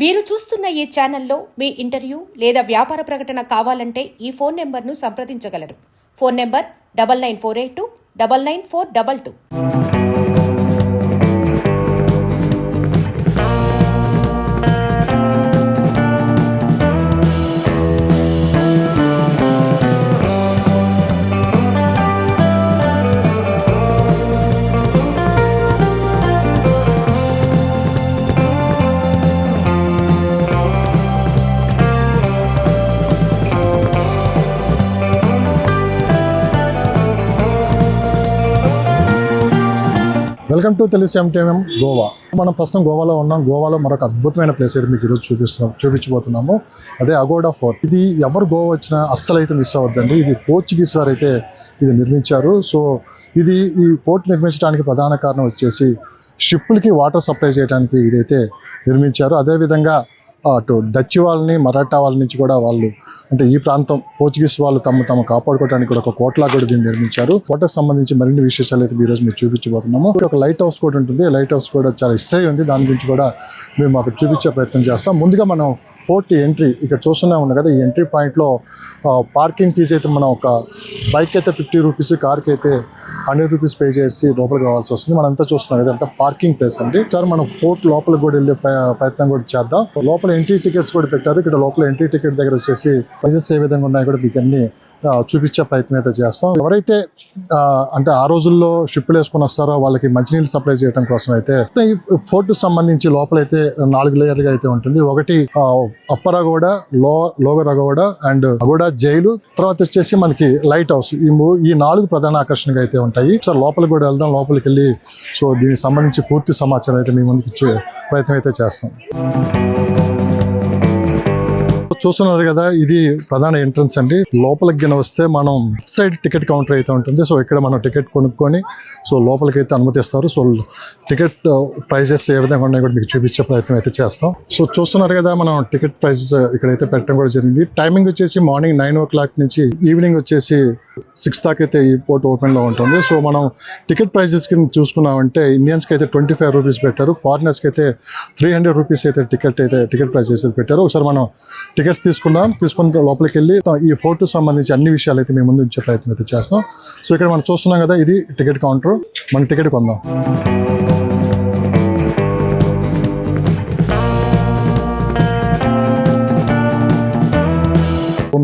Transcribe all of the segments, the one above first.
మీరు చూస్తున్న ఈ ఛానల్లో మీ ఇంటర్వ్యూ లేదా వ్యాపార ప్రకటన కావాలంటే ఈ ఫోన్ నెంబర్ను సంప్రదించగలరు. Phone number 99482 99422. Welcome to Telugu entertainment Goa. మనం ప్రస్తుతం గోవాలో ఉన్నాం. గోవాలో మరొక అద్భుతమైన ప్లేస్ అయితే మీకు ఈరోజు చూపించబోతున్నాము. అదే అగోడా ఫోర్ట్. ఇది ఎవరు గోవా వచ్చినా అస్సలు అయితే మిస్ అవ్వద్దండి. ఇది పోర్చుగీస్ వారు అయితే ఇది నిర్మించారు. సో ఈ ఫోర్ట్ నిర్మించడానికి ప్రధాన కారణం వచ్చేసి షిప్పులకి వాటర్ సప్లై చేయడానికి ఇదైతే నిర్మించారు. అదేవిధంగా అటు డచ్ వాళ్ళని మరాఠా వాళ్ళ నుంచి కూడా వాళ్ళు అంటే ఈ ప్రాంతం పోర్చుగీస్ వాళ్ళు తమ కాపాడుకోవడానికి కూడా ఒక కోటలా కూడా దీన్ని నిర్మించారు. కోటకు సంబంధించి మరిన్ని విశేషాలు అయితే ఈరోజు మీరు చూపించబోతున్నాము. ఒక లైట్ హౌస్ కూడా ఉంటుంది. లైట్ హౌస్ కూడా చాలా హిస్టరీ ఉంది. దాని గురించి కూడా మేము మాకు చూపించే ప్రయత్నం చేస్తాం. ముందుగా మనం ఫోర్ట్ ఎంట్రీ ఇక్కడ చూస్తూనే ఉన్నాం కదా. ఈ ఎంట్రీ పాయింట్లో పార్కింగ్ ఫీజు అయితే మనం ఒక బైక్ అయితే 50 రూపీస్, కార్కి అయితే 100 రూపీస్ పే చేసి లోపలికి రావాల్సి వస్తుంది. మనం అంతా చూస్తున్నాం ఇదంతా పార్కింగ్ ప్లేస్ అండి. సార్ మనం ఫోర్ట్ లోపలికి కూడా వెళ్ళే ప్రయత్నం కూడా చేద్దాం. లోపల ఎంట్రీ టికెట్స్ కూడా పెట్టారు. ఇక్కడ లోపల ఎంట్రీ టికెట్ దగ్గర వచ్చేసి ప్రైజెస్ ఏ విధంగా ఉన్నాయో కూడా మీకు అన్ని చూపించే ప్రయత్నం అయితే చేస్తాం. ఎవరైతే అంటే ఆ రోజుల్లో షిప్పులు వేసుకొని వస్తారో వాళ్ళకి మంచినీళ్ళు సప్లై చేయడం కోసం అయితే ఈ ఫోర్ట్ సంబంధించి లోపలైతే 4 లేయర్లుగా అయితే ఉంటుంది. ఒకటి upper Aguada, lower Aguada and Aguada jail, తర్వాత వచ్చేసి మనకి లైట్ హౌస్. ఈ 4 ప్రధాన ఆకర్షణగా అయితే ఉంటాయి. సార్ లోపలికి కూడా వెళ్దాం. లోపలికి వెళ్ళి సో దీనికి సంబంధించి పూర్తి సమాచారం అయితే మీ ముందుకు ఇచ్చే ప్రయత్నం అయితే చేస్తాం. చూస్తున్నారు కదా, ఇది ప్రధాన ఎంట్రన్స్ అండి. లోపలికి గిన వస్తే మనం సైడ్ టికెట్ కౌంటర్ అయితే ఉంటుంది. సో ఇక్కడ మనం టికెట్ కొనుక్కొని సో లోపలికి అయితే అనుమతిస్తారు. సో టికెట్ ప్రైజెస్ ఏ విధంగా ఉన్నాయో కూడా మీకు చూపించే ప్రయత్నం అయితే చేస్తాం. సో చూస్తున్నారు కదా, మనం టికెట్ ప్రైజెస్ ఇక్కడైతే పెట్టడం కూడా జరిగింది. టైమింగ్ వచ్చేసి మార్నింగ్ 9 o'clock నుంచి ఈవినింగ్ వచ్చేసి 6 దాకా అయితే ఈ పోర్ట్ ఓపెన్లో ఉంటుంది. సో మనం టికెట్ ప్రైజెస్ కింద చూసుకున్నామంటే ఇండియన్స్కి అయితే 25 రూపీస్ పెట్టారు. ఫారినర్స్కి అయితే 300 రూపీస్ అయితే టికెట్ ప్రైజెస్ అయితే పెట్టారు. ఒకసారి మనం టికెట్స్ తీసుకుని లోపలికి వెళ్ళి ఈ ఫోర్ట్ సంబంధించి అన్ని విషయాలు అయితే మేము ముందు ఉంచే ప్రయత్నం అయితే చేస్తాం. సో ఇక్కడ మనం చూస్తున్నాం కదా, ఇది టికెట్ కౌంటర్. మనం టికెట్ కొందాం.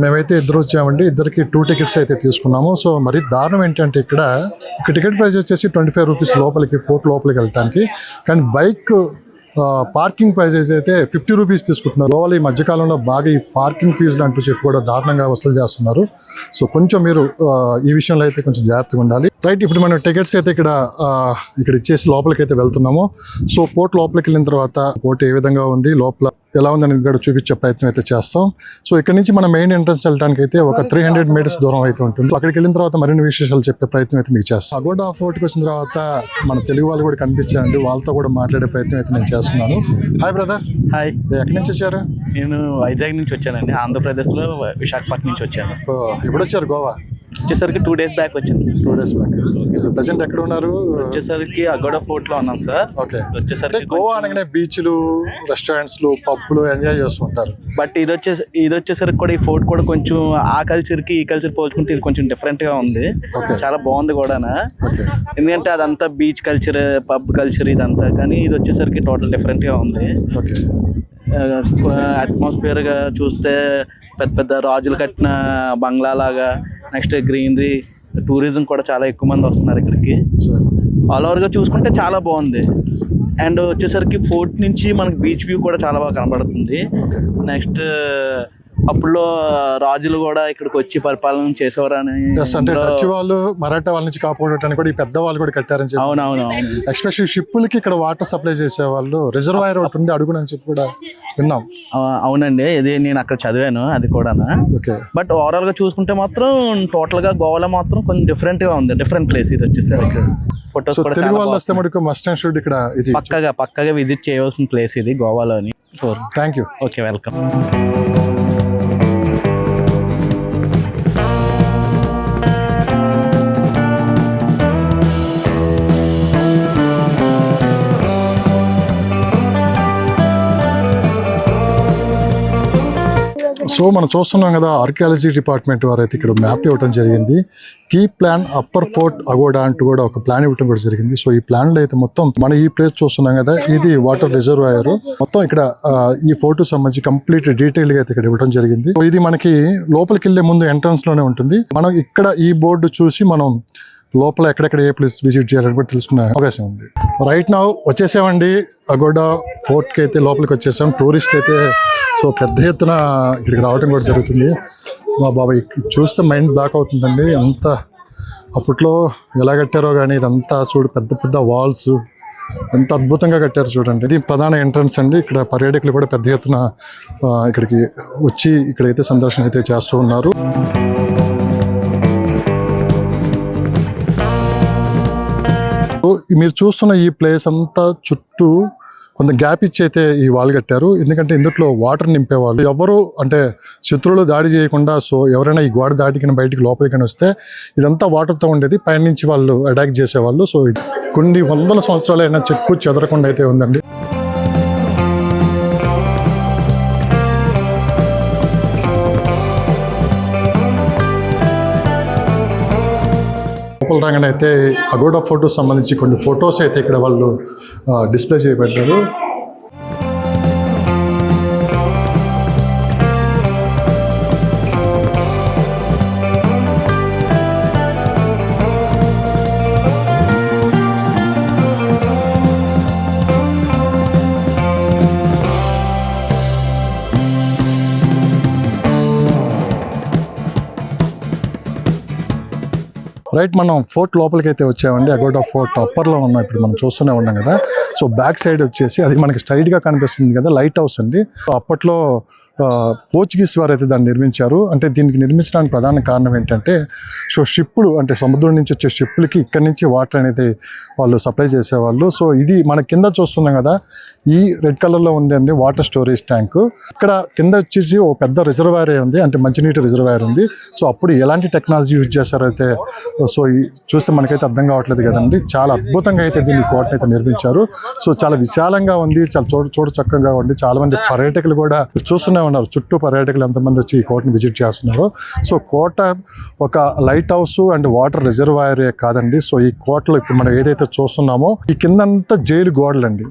మేమైతే ఇద్దరు వచ్చామండి. ఇద్దరికి 2 టికెట్స్ అయితే తీసుకున్నాము. సో మరి దారుణం ఏంటంటే ఇక్కడ టికెట్ ప్రైస్ వచ్చేసి 25 రూపీస్ లోపలికి పోర్ట్ లోపలికి వెళ్ళటానికి. కానీ బైక్ పార్కింగ్ ప్రైజెస్ అయితే 50 రూపీస్ తీసుకుంటున్నారు. గోవాలో ఈ మధ్యకాలంలో బాగా ఈ పార్కింగ్ ఫీజులు అంటూ చెప్పి కూడా దారుణంగా వసూలు చేస్తున్నారు. సో కొంచెం మీరు ఈ విషయంలో అయితే కొంచెం జాగ్రత్తగా ఉండాలి. రైట్, ఇప్పుడు మనం టికెట్స్ అయితే ఇక్కడ ఇచ్చేసి లోపలికి అయితే వెళ్తున్నాము. సో పోర్ట్ లోపలికి వెళ్ళిన తర్వాత పోర్ట్ ఏ విధంగా ఉంది, లోపల ఎలా ఉందని కూడా చూపించే ప్రయత్నం అయితే చేస్తాం. సో ఇక్కడ నుంచి మన మెయిన్ ఎంట్రన్స్ వెళ్ళడానికి అయితే ఒక 300 మీటర్స్ దూరం అయితే ఉంటుంది. అక్కడికి వెళ్ళిన తర్వాత మరిన్ని విశేషాలు చెప్పే ప్రయత్నం అయితే మీకు చేస్తాం. అగోడా ఫోర్ట్కి వచ్చిన తర్వాత మన తెలుగు వాళ్ళు కూడా కనిపించారండి. వాళ్ళతో కూడా మాట్లాడే ప్రయత్నం అయితే నేను చేస్తున్నాను. Hi brother. హాయ్. ఎక్కడి నుంచి వచ్చారు? నేను వైజాగ్ నుంచి వచ్చానండి. ఆంధ్రప్రదేశ్లో విశాఖపట్నం నుంచి వచ్చాను. ఎప్పుడు వచ్చారు గోవా? వచ్చేసరికి 2 days బ్యాక్ వచ్చింది. 2 days బ్యాక్. ప్రెసెంట్ ఎక్కడ ఉన్నారు? వచ్చేసరికి అగోడా ఫోర్ట్ లో ఉన్నాం సార్. ఓకే. వచ్చేసరికి గోవా అనగానే బీచ్లు, రెస్టారెంట్స్లు, పబ్లు ఎంజాయ్ చేస్తుంటారు. బట్ ఇది వచ్చేసరికి కూడా ఈ ఫోర్ట్ కూడా కొంచెం ఆ కల్చర్ కి ఈ కల్చర్ పోల్చుకుంటే ఇది కొంచెం డిఫరెంట్ గా ఉంది. చాలా బాగుంది కూడా. ఎందుకంటే అదంతా బీచ్ కల్చర్, పబ్ కల్చర్ ఇదంతా. కానీ ఇది వచ్చేసరికి టోటల్ డిఫరెంట్ గా ఉంది. ఓకే. అట్మాస్ఫియర్ గా చూస్తే పెద్ద పెద్ద రాజులు కట్టిన బంగ్లా లాగా, నెక్స్ట్ గ్రీనరీ, టూరిజం కూడా చాలా ఎక్కువ మంది వస్తున్నారు ఇక్కడికి. ఆల్ ఓవర్గా చూసుకుంటే చాలా బాగుంది. అండ్ వచ్చేసరికి ఫోర్ట్ నుంచి మనకి బీచ్ వ్యూ కూడా చాలా బాగా కనబడుతుంది. నెక్స్ట్ అప్పుడులో రాజులు కూడా ఇక్కడికి వచ్చి పరిపాలన చేసేవారని, అంటే డచ్ వాళ్ళు మరాఠా వాళ్ళ నుంచి కాపాడటానికి కూడా ఈ పెద్ద వాళ్ళు కూడా కట్టారని చెప్పి. అవునవును. ఎస్పెషల్లీ షిప్పులకి ఇక్కడ వాటర్ సప్లై చేసేవాళ్ళు. రిజర్వాయర్ ఒకటి ఉంది అడుగునని చెప్పి కూడా విన్నాం. అవునండి, ఇది నేను అక్కడ చదివాను అది కూడా. బట్ ఓవరాల్ గా చూసుకుంటే మాత్రం టోటల్ గా గోవాలో మాత్రం కొంచెం డిఫరెంట్ గా ఉంది. డిఫరెంట్ ప్లేస్ ఇది వచ్చేసరికి. ఫోటోస్ కూడా తెలుగు వాళ్ళు వస్తే మటుకు మస్ట్ అండ్ షుడ్ ఇక్కడ ఇది పక్కగా విజిట్ చేయవలసిన ప్లేస్ ఇది గోవాలోని. So thank you. Okay, welcome. So మనం చూస్తున్నాం కదా, ఆర్కియాలజీ డిపార్ట్మెంట్ వారు అయితే ఇక్కడ మ్యాప్ ఇవ్వడం జరిగింది. Key plan upper fort Aguada అంటూ కూడా ఒక ప్లాన్ ఇవ్వడం కూడా జరిగింది. సో ఈ ప్లాన్ లో అయితే మొత్తం మనం ఈ ప్లేస్ చూస్తున్నాం కదా, ఇది వాటర్ రిజర్వాయర్. మొత్తం ఇక్కడ ఈ ఫోర్ట్ సంబంధించి కంప్లీట్ డీటెయిల్ గా అయితే ఇక్కడ ఇవ్వడం జరిగింది. సో ఇది మనకి లోపలికి వెళ్లే ముందు ఎంట్రన్స్ లోనే ఉంటుంది. మనం ఇక్కడ ఈ బోర్డు చూసి మనం లోపల ఎక్కడెక్కడ ఏ ప్లేస్ విజిట్ చేయాలని కూడా తెలుసుకునే అవకాశం ఉంది. రైట్ నౌ వచ్చేసామండి అగోడా ఫోర్ట్ కి అయితే లోపలికి వచ్చేసాం. టూరిస్ట్ అయితే సో పెద్ద ఎత్తున ఇక్కడికి రావడం కూడా జరుగుతుంది. మా బాబాయ్ చూస్తే మైండ్ బ్లాక్ అవుతుందండి. అంత అప్పట్లో ఎలా కట్టారో కానీ ఇదంతా చూడు, పెద్ద పెద్ద వాల్స్ ఎంత అద్భుతంగా కట్టారు చూడండి. ఇది ప్రధాన ఎంట్రన్స్ అండి. ఇక్కడ పర్యాటకులు కూడా పెద్ద ఎత్తున ఇక్కడికి వచ్చి ఇక్కడైతే సందర్శన అయితే చేస్తూ ఉన్నారు. మీరు చూస్తున్న ఈ ప్లేస్ అంతా చుట్టూ కొంత గ్యాప్ ఇచ్చి అయితే ఈ వాల్ కట్టారు. ఎందుకంటే ఇందులో వాటర్ నింపేవాళ్ళు ఎవరు అంటే శత్రువులు దాడి చేయకుండా. సో ఎవరైనా ఈ గోడ దాటికని బయటికి లోపలికి వస్తే ఇదంతా వాటర్తో ఉండేది. పైనుంచి వాళ్ళు అటాక్ చేసేవాళ్ళు. సో కొన్ని వందల సంవత్సరాలైనా చెక్కు చెదరకుండా అయితే ఉందండి. లోపల రాగానే అయితే అగోడా ఫోటో సంబంధించి కొన్ని ఫొటోస్ అయితే ఇక్కడ వాళ్ళు డిస్ప్లే చేయబడ్డారు. రైట్, మనం ఫోర్ట్ లోపలికి అయితే వచ్చామండి. అగోడా ఫోర్ట్ అప్పర్లో ఉన్నాం. ఇప్పుడు మనం చూస్తూనే ఉన్నాం కదా. సో బ్యాక్ సైడ్ వచ్చేసి అది మనకి స్ట్రైట్గా కనిపిస్తుంది కదా, లైట్ హౌస్ అండి. సో అప్పట్లో పోర్చుగీస్ వారు అయితే దాన్ని నిర్మించారు. అంటే దీనికి నిర్మించడానికి ప్రధాన కారణం ఏంటంటే, సో షిప్పులు అంటే సముద్రం నుంచి వచ్చే షిప్పులకి ఇక్కడి నుంచి వాటర్ అనేది వాళ్ళు సప్లై చేసేవాళ్ళు. సో ఇది మన కింద చూస్తున్నాం కదా, ఈ రెడ్ కలర్లో ఉందండి వాటర్ స్టోరేజ్ ట్యాంక్. ఇక్కడ కింద వచ్చేసి ఓ పెద్ద రిజర్వాయర్ ఉంది, అంటే మంచినీటి రిజర్వాయర్ ఉంది. సో అప్పుడు ఎలాంటి టెక్నాలజీ యూజ్ చేశారైతే సో చూస్తే మనకైతే అర్థం కావట్లేదు కదండి. చాలా అద్భుతంగా అయితే దీన్ని కోటను అయితే నిర్మించారు. సో చాలా విశాలంగా ఉంది, చాలా చూడ చక్కగా ఉంది. చాలా మంది పర్యాటకులు కూడా చూస్తూనే ఉన్నారు. చుట్టూ పర్యాటకులు ఎంతమంది వచ్చి ఈ కోటను విజిట్ చేస్తున్నారు. సో కోట ఒక లైట్ హౌస్ అండ్ వాటర్ రిజర్వాయరే కాదండి. సో ఈ కోటలో ఇప్పుడు మనం ఏదైతే చూస్తున్నామో ఈ కిందంతా జైలు గోడలు అండి.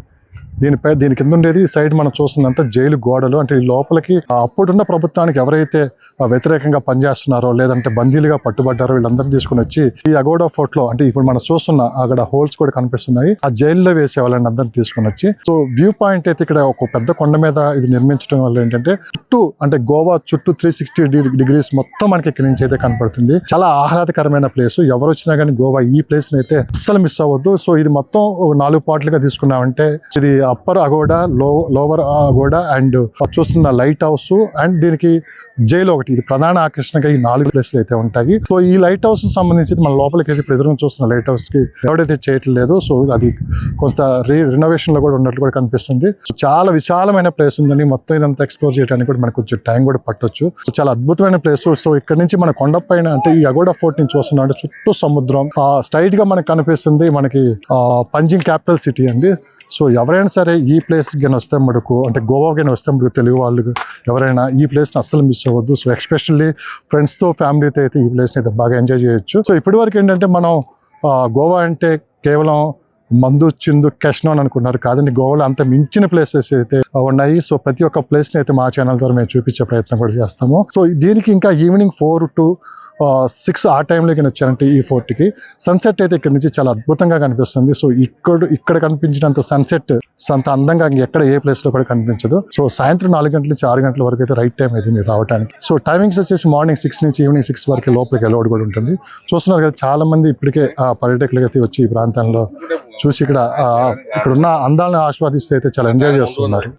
దీని కింద ఉండేది సైడ్ మనం చూస్తున్నంత జైలు గోడలు. అంటే ఈ లోపలికి అప్పుడున్న ప్రభుత్వానికి ఎవరైతే వ్యతిరేకంగా పనిచేస్తున్నారో లేదంటే బందీలుగా పట్టుబడ్డారో వీళ్ళందరినీ తీసుకుని వచ్చి ఈ అగోడా ఫోర్ట్ లో, అంటే ఇప్పుడు మనం చూస్తున్న అక్కడ హోల్స్ కూడా కనిపిస్తున్నాయి, ఆ జైల్లో వేసే వాళ్ళని అందరినీ తీసుకుని వచ్చి. సో వ్యూ పాయింట్ అయితే ఇక్కడ ఒక పెద్ద కొండ మీద ఇది నిర్మించడం వల్ల ఏంటంటే చుట్టూ అంటే గోవా చుట్టూ 360 degrees మొత్తం మనకి ఇక్కడి నుంచి అయితే కనపడుతుంది. చాలా ఆహ్లాదకరమైన ప్లేస్. ఎవరు వచ్చినా కానీ గోవా ఈ ప్లేస్ ని అయితే అస్సలు మిస్ అవ్వద్దు. సో ఇది మొత్తం 4 పార్ట్లుగా తీసుకున్నామంటే ఇది upper Aguada, lower Aguada and చూస్తున్న లైట్ హౌస్ అండ్ దీనికి జైలు ఒకటి. ఇది ప్రధాన ఆకర్షణగా ఈ 4 ప్లేస్లు అయితే ఉంటాయి. సో ఈ లైట్ హౌస్ సంబంధించి మన లోపలికి అయితే ఎదురుగా చూస్తున్న లైట్ హౌస్ కి ఎవరైతే చేయట్లేదు. సో అది కొంత రినోవేషన్ లో కూడా ఉన్నట్లు కూడా కనిపిస్తుంది. చాలా విశాలమైన ప్లేస్ ఉందని మొత్తం ఇదంతా ఎక్స్ప్లోర్ చేయడానికి కూడా మనకు కొంచెం టైం కూడా పట్టొచ్చు. సో చాలా అద్భుతమైన ప్లేస్. సో ఇక్కడ నుంచి మన కొండ పైన అంటే ఈ అగోడా ఫోర్ట్ నుంచి చూస్తున్నాం అంటే చుట్టూ సముద్రం స్ట్రైట్ గా మనకు కనిపిస్తుంది. మనకి పంజింగ్ క్యాపిటల్ సిటీ అండి. సో ఎవరైనా సరే ఈ ప్లేస్ కానీ వస్తే మటుకు అంటే గోవా కానీ వస్తే మటుకు తెలుగు వాళ్ళు ఎవరైనా ఈ ప్లేస్ని అస్సలు మిస్ అవ్వద్దు. సో ఎస్పెషల్లీ ఫ్రెండ్స్తో ఫ్యామిలీతో అయితే ఈ ప్లేస్ని అయితే బాగా ఎంజాయ్ చేయొచ్చు. సో ఇప్పటి వరకు ఏంటంటే మనం గోవా అంటే కేవలం మందు చిందు కెష్నో అని అనుకుంటున్నారు. కాదండి, గోవాలో అంత మించిన ప్లేసెస్ అయితే ఉన్నాయి. సో ప్రతి ఒక్క ప్లేస్ని అయితే మా ఛానల్ ద్వారా మేము చూపించే ప్రయత్నం కూడా చేస్తాము. సో దీనికి ఇంకా ఈవినింగ్ 4 to 6 ఆ టైంలోకి వచ్చారంటే ఈ ఫోర్ట్కి సన్సెట్ అయితే ఇక్కడ నుంచి చాలా అద్భుతంగా కనిపిస్తుంది. సో ఇక్కడ కనిపించినంత సన్సెట్ అంత అందంగా ఎక్కడ ఏ ప్లేస్ లో కూడా కనిపించదు. సో సాయంత్రం 4 గంటల నుంచి 6 గంటల వరకు అయితే రైట్ టైం అయితే మీరు రావడానికి. సో టైమింగ్స్ వచ్చేసి మార్నింగ్ 6 నుంచి ఈవినింగ్ 6 వరకు లోపలికి అలౌడ్ కూడా ఉంటుంది. చూస్తున్నారు కదా, చాలా మంది ఇప్పటికే పర్యాటకులు అయితే వచ్చి ఈ ప్రాంతంలో చూసి ఇక్కడున్న అందాలను ఆస్వాదిస్తూ అయితే చాలా ఎంజాయ్ చేస్తున్నారు.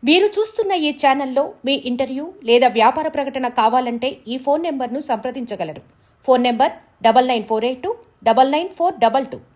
మీరు చూస్తున్న ఈ ఛానల్లో మీ ఇంటర్వ్యూ లేదా వ్యాపార ప్రకటన కావాలంటే ఈ ఫోన్ నెంబర్ను సంప్రదించగలరు. Phone number 9948299422.